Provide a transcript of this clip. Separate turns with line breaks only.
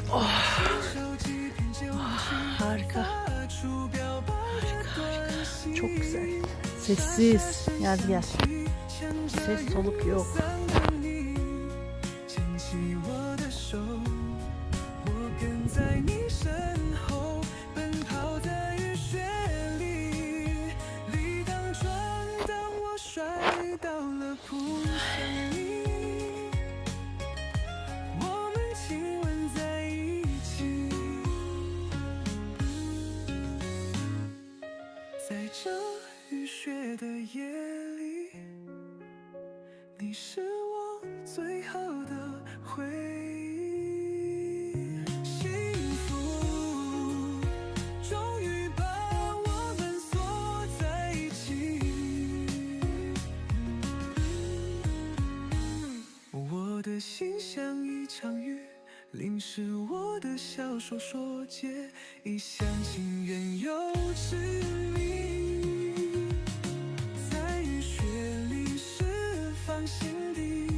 Oh, harika. Harika, harika. Çok güzel. Sessiz. Yaz gel. Ses soluk yok.
牵起我的手，我跟在你身后，奔跑在雨雪里，里当撞当我摔倒了，扑向你，我们亲吻在一起，在这雨雪的夜里，你是我最好的回忆。幸福终于把我们锁在一起，我的心像一场雨，淋湿我的小手说结，一厢情愿有